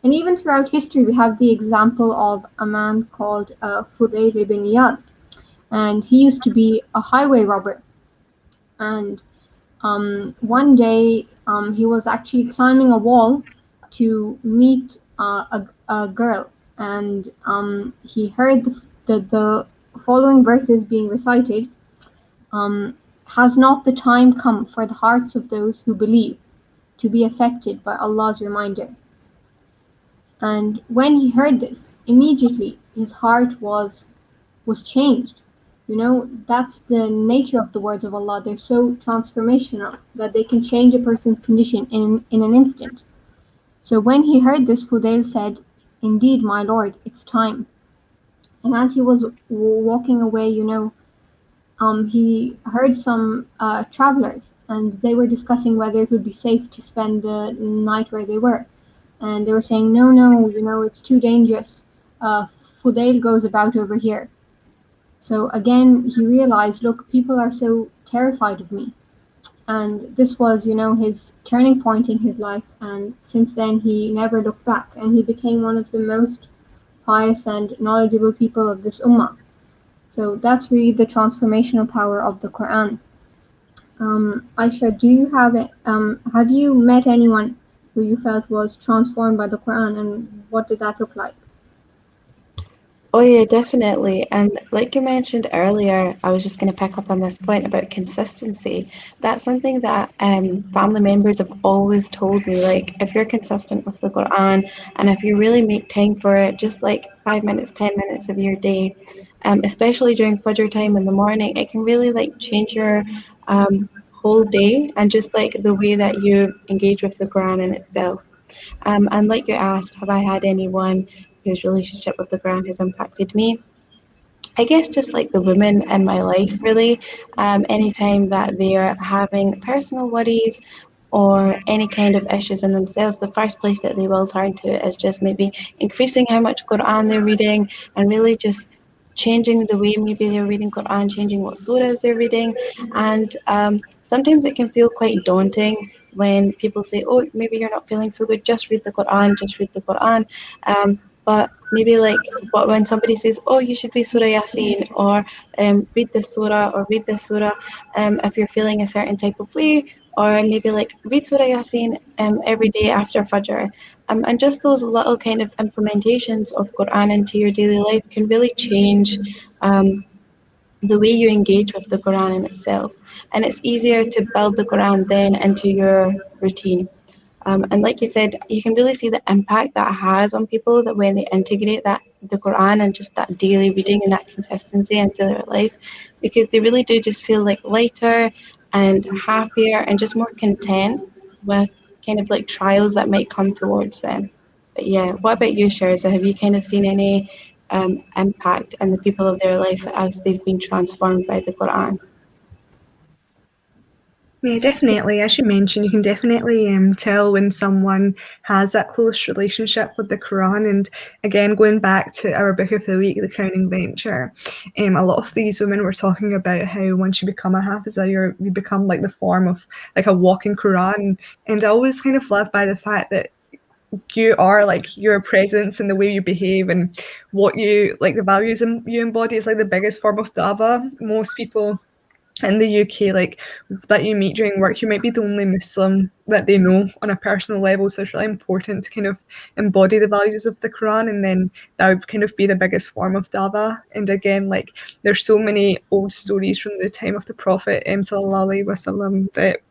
And even throughout history, we have the example of a man called Fudayl ibn Iyad, and he used to be a highway robber. And one day, he was actually climbing a wall to meet a girl, and he heard the following verses being recited. Has not the time come for the hearts of those who believe to be affected by Allah's reminder? And when he heard this, immediately his heart was was changed. You know, that's the nature of the words of Allah. They're so transformational that they can change a person's condition in an instant. So when he heard this, Fudail said, "Indeed, my Lord, it's time." And as he was walking away, he heard some travelers, and they were discussing whether it would be safe to spend the night where they were. And they were saying, no, it's too dangerous. Fudail goes about over here. So again, he realized, look, people are so terrified of me. And this was, his turning point in his life. And since then, he never looked back. And he became one of the most pious and knowledgeable people of this ummah. So that's really the transformational power of the Quran. Aisha, do you have you met anyone who you felt was transformed by the Quran, and what did that look like? Oh yeah, definitely. And like you mentioned earlier, I was just going to pick up on this point about consistency. That's something that family members have always told me. Like, if you're consistent with the Quran and if you really make time for it, just like 5 minutes, 10 minutes of your day, especially during Fajr time in the morning, it can really like change your whole day and just like the way that you engage with the Quran in itself. And like you asked, have I had anyone whose relationship with the Quran has impacted me? I guess just like the women in my life, really. Anytime that they are having personal worries or any kind of issues in themselves, the first place that they will turn to is just maybe increasing how much Quran they're reading and really just changing the way maybe they're reading Quran, changing what surahs they're reading. And sometimes it can feel quite daunting when people say, oh, maybe you're not feeling so good, just read the Quran, just read the Quran. But maybe like, but when somebody says, oh, you should read Surah Yasin or read this surah or read this surah, if you're feeling a certain type of way, or maybe like read Surah Yasin every day after Fajr. And just those little kind of implementations of Quran into your daily life can really change the way you engage with the Quran in itself. And it's easier to build the Quran then into your routine. And like you said, you can really see the impact that has on people that when they integrate that the Quran and just that daily reading and that consistency into their life, because they really do just feel like lighter and happier and just more content with kind of like trials that might come towards them. But yeah, what about you, Sherza? Have you kind of seen any impact in the people of their life as they've been transformed by the Quran? Yeah, definitely. As you mentioned, you can definitely tell when someone has that close relationship with the Quran. And again, going back to our book of the week, The Crowning Venture, a lot of these women were talking about how once you become a Hafiza, you become like the form of like a walking Quran. And I always kind of love by the fact that you are like your presence and the way you behave and what you like the values you embody is like the biggest form of dava. Most people in the UK, like that you meet during work, you might be the only Muslim that they know on a personal level. So it's really important to kind of embody the values of the Quran, and then that would kind of be the biggest form of dava. And again, like there's so many old stories from the time of the Prophet sallallahu alaihi wasallam that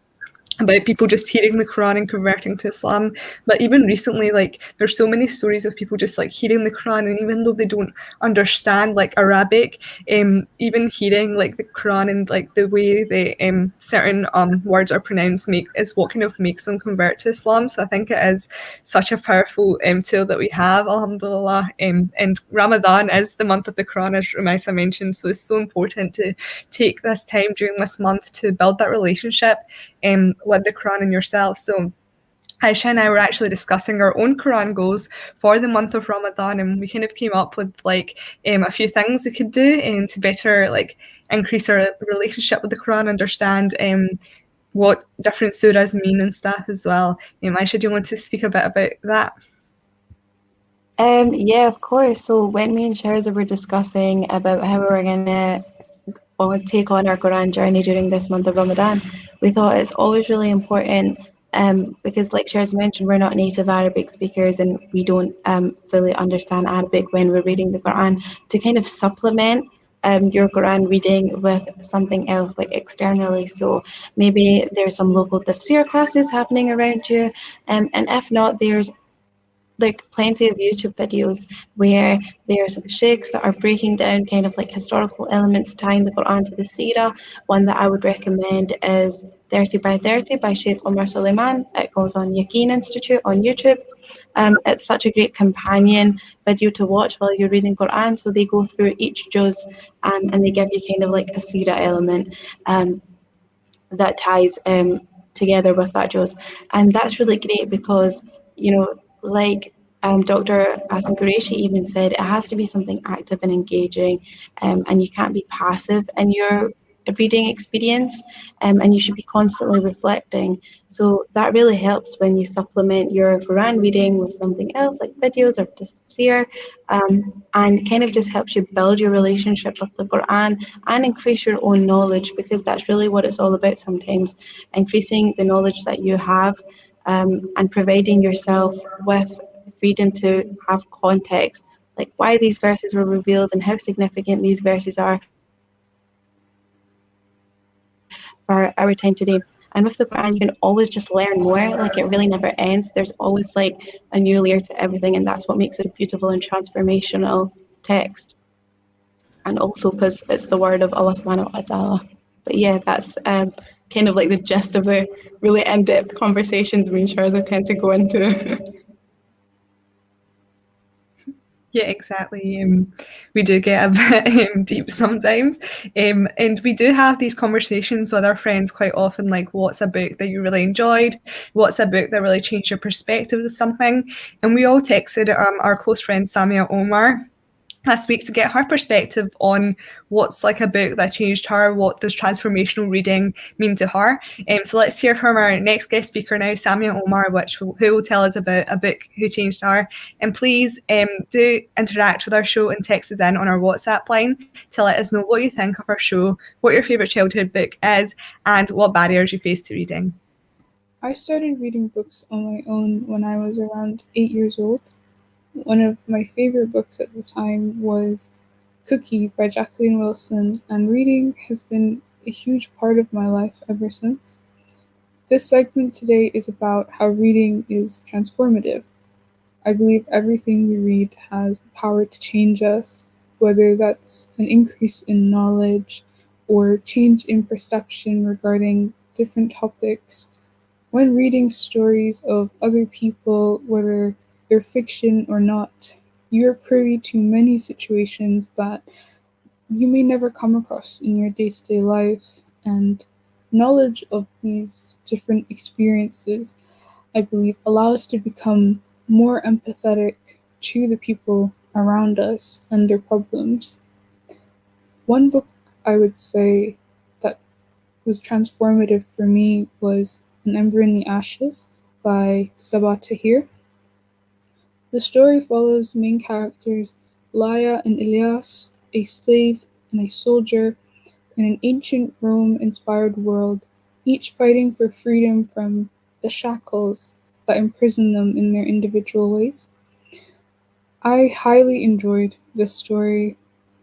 about people just hearing the Quran and converting to Islam. But even recently, like there's so many stories of people just like hearing the Quran, and even though they don't understand like Arabic, even hearing like the Quran and like the way the certain words are pronounced is what kind of makes them convert to Islam. So I think it is such a powerful tool that we have, alhamdulillah. And Ramadan is the month of the Quran, as Rumaisa mentioned, so it's so important to take this time during this month to build that relationship with the Quran and yourself. So Aisha and I were actually discussing our own Quran goals for the month of Ramadan, and we kind of came up with like a few things we could do and to better like increase our relationship with the Quran, understand what different surahs mean and stuff as well. Aisha, do you want to speak a bit about that? Yeah, of course. So when me and Sherza were discussing about how we were gonna take on our Quran journey during this month of Ramadan, we thought it's always really important because like Sherza mentioned, we're not native Arabic speakers and we don't fully understand Arabic when we're reading the Quran, to kind of supplement your Quran reading with something else like externally. So maybe there's some local tafsir classes happening around you, and if not, there's like plenty of YouTube videos where there's sheikhs that are breaking down kind of like historical elements tying the Quran to the Seerah. One that I would recommend is 30 by 30 by Sheikh Omar Suleiman. It goes on Yaqeen Institute on YouTube. It's such a great companion video to watch while you're reading Quran. So they go through each juz and they give you kind of like a Seerah element that ties together with that juz. And that's really great because, you know, like Dr. Asim Qureshi even said, it has to be something active and engaging, and you can't be passive in your reading experience, and you should be constantly reflecting. So that really helps when you supplement your Quran reading with something else like videos or tafsir, and kind of just helps you build your relationship with the Quran and increase your own knowledge, because that's really what it's all about sometimes, increasing the knowledge that you have, and providing yourself with the freedom to have context, like why these verses were revealed and how significant these verses are for our time today. And with the Quran, you can always just learn more. Like it really never ends. There's always like a new layer to everything, and that's what makes it a beautiful and transformational text. And also because it's the word of Allah subhanahu wa ta'ala. But yeah, that's kind of like the gist of the really in-depth conversations me and Sharza tend to go into. Yeah, exactly. We do get a bit deep sometimes. And we do have these conversations with our friends quite often, like, what's a book that you really enjoyed? What's a book that really changed your perspective of something? And we all texted our close friend Samia Omar last week to get her perspective on what's like a book that changed her, what does transformational reading mean to her. So let's hear from our next guest speaker now, Samia Omar, who will tell us about a book who changed her. And please do interact with our show and text us in on our WhatsApp line to let us know what you think of our show, what your favourite childhood book is, and what barriers you face to reading. I started reading books on my own when I was around 8 years old. One of my favorite books at the time was Cookie by Jacqueline Wilson, and reading has been a huge part of my life ever since. This segment today is about how reading is transformative. I believe everything we read has the power to change us, whether that's an increase in knowledge or change in perception regarding different topics. When reading stories of other people, whether they're fiction or not, you're privy to many situations that you may never come across in your day-to-day life, and knowledge of these different experiences, I believe, allow us to become more empathetic to the people around us and their problems. One book I would say that was transformative for me was An Ember in the Ashes by Sabah Tahir. The story follows main characters Laya and Ilyas, a slave and a soldier, in an ancient Rome-inspired world, each fighting for freedom from the shackles that imprison them in their individual ways. I highly enjoyed this story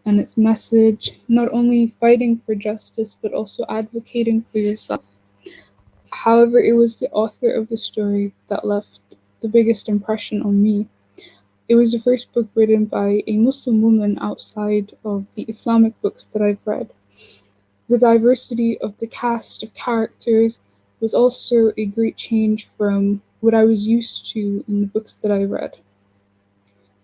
and its message, not only fighting for justice, but also advocating for yourself. However, it was the author of the story that left the biggest impression on me. It was the first book written by a Muslim woman outside of the Islamic books that I've read. The diversity of the cast of characters was also a great change from what I was used to in the books that I read.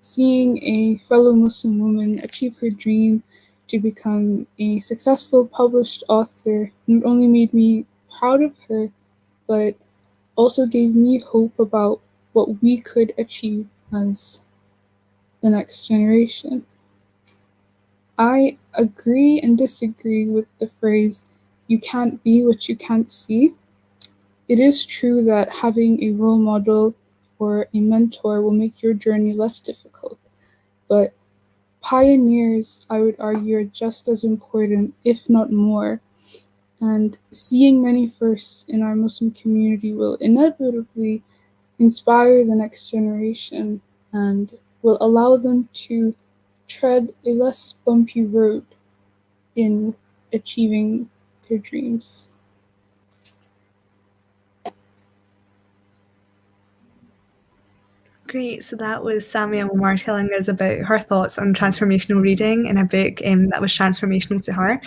Seeing a fellow Muslim woman achieve her dream to become a successful published author not only made me proud of her, but also gave me hope about what we could achieve as the next generation. I agree and disagree with the phrase, you can't be what you can't see. It is true that having a role model or a mentor will make your journey less difficult, but pioneers, I would argue, are just as important, if not more. And seeing many firsts in our Muslim community will inevitably inspire the next generation and will allow them to tread a less bumpy road in achieving their dreams. Great. So that was Samia Omar telling us about her thoughts on transformational reading in a book that was transformational to her.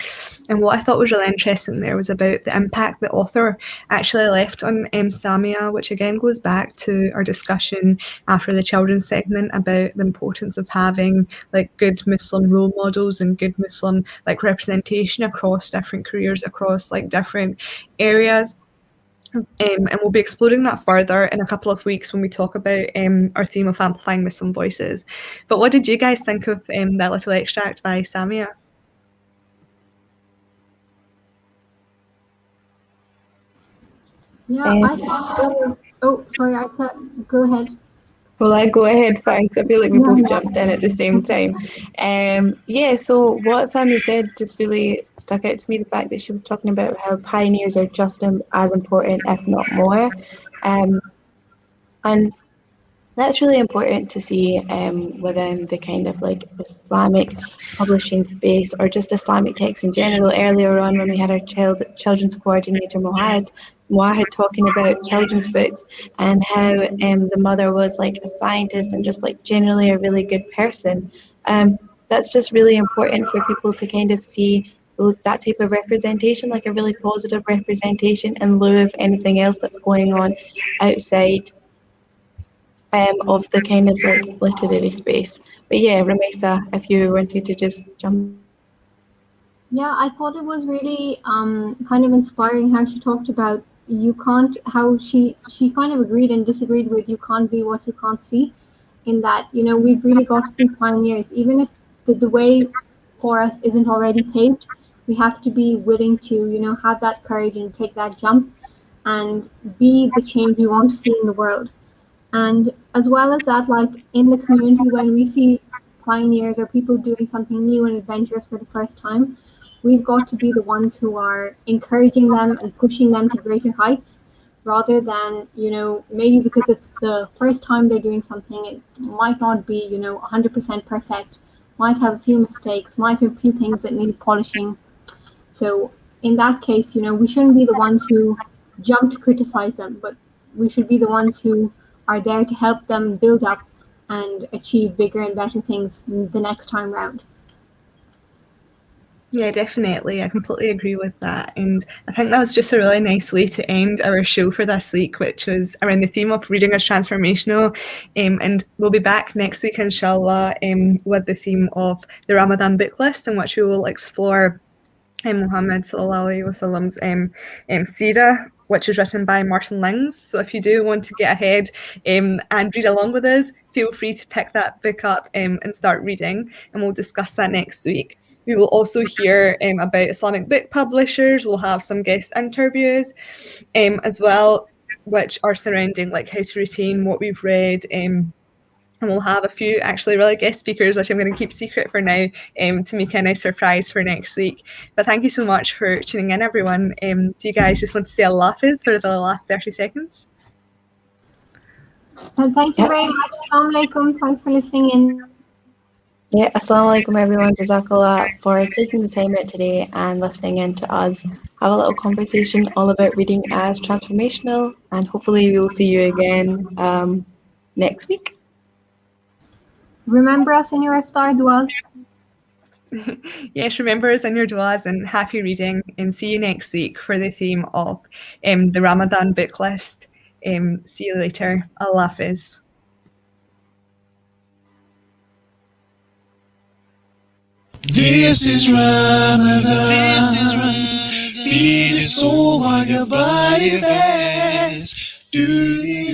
And what I thought was really interesting there was about the impact the author actually left on Samia, which again goes back to our discussion after the children's segment about the importance of having like good Muslim role models and good Muslim like representation across different careers, across like different areas. And we'll be exploring that further in a couple of weeks when we talk about our theme of amplifying Muslim voices. But what did you guys think of that little extract by Samia? Yeah, I thought. Oh, sorry. I thought. Go ahead. Well, I go ahead first. I feel like we Yeah, both yeah. jumped in at the same time. Yeah, so what Sammy said just really stuck out to me, the fact that she was talking about how pioneers are just as important, if not more. And that's really important to see within the kind of like Islamic publishing space or just Islamic texts in general. Earlier on when we had our children's coordinator Mohad talking about children's books and how the mother was like a scientist and just like generally a really good person. That's just really important for people to kind of see that type of representation, like a really positive representation in lieu of anything else that's going on outside of the kind of like literary space. But yeah, Ramesa, if you wanted to just jump. Yeah, I thought it was really kind of inspiring how she talked about you can't how she kind of agreed and disagreed with you can't be what you can't see, in that we've really got to be pioneers even if the way for us isn't already paved. We have to be willing to have that courage and take that jump and be the change we want to see in the world. And as well as that, like in the community, when we see pioneers or people doing something new and adventurous for the first time, we've got to be the ones who are encouraging them and pushing them to greater heights rather than, maybe because it's the first time they're doing something, it might not be, 100% perfect, might have a few mistakes, might have a few things that need polishing. So in that case, we shouldn't be the ones who jump to criticize them, but we should be the ones who are there to help them build up and achieve bigger and better things the next time round. Yeah, definitely. I completely agree with that. And I think that was just a really nice way to end our show for this week, which was around the theme of reading as transformational. And we'll be back next week, inshallah, with the theme of the Ramadan book list, in which we will explore Muhammad Sallallahu Alaihi Wasallam's Seerah, which is written by Martin Lings. So if you do want to get ahead and read along with us, feel free to pick that book up and start reading, and we'll discuss that next week. We will also hear about Islamic book publishers. We'll have some guest interviews as well, which are surrounding like how to retain what we've read. And we'll have a few actually really guest speakers, which I'm going to keep secret for now, to make a nice surprise for next week. But thank you so much for tuning in, everyone. Do you guys just want to say Allah Hafiz for the last 30 seconds? And thank you very much. Assalamu alaikum. Thanks for listening in. Yeah, assalamu alaikum everyone. Jazakallah for taking the time out today and listening in to us have a little conversation all about reading as transformational, and hopefully we will see you again next week. Remember us in your iftar duas. Yes, remember us in your duas and happy reading, and see you next week for the theme of the Ramadan book list. See you later. Allah Hafiz. This is Ramadan. Feed your soul while your body fasts. Do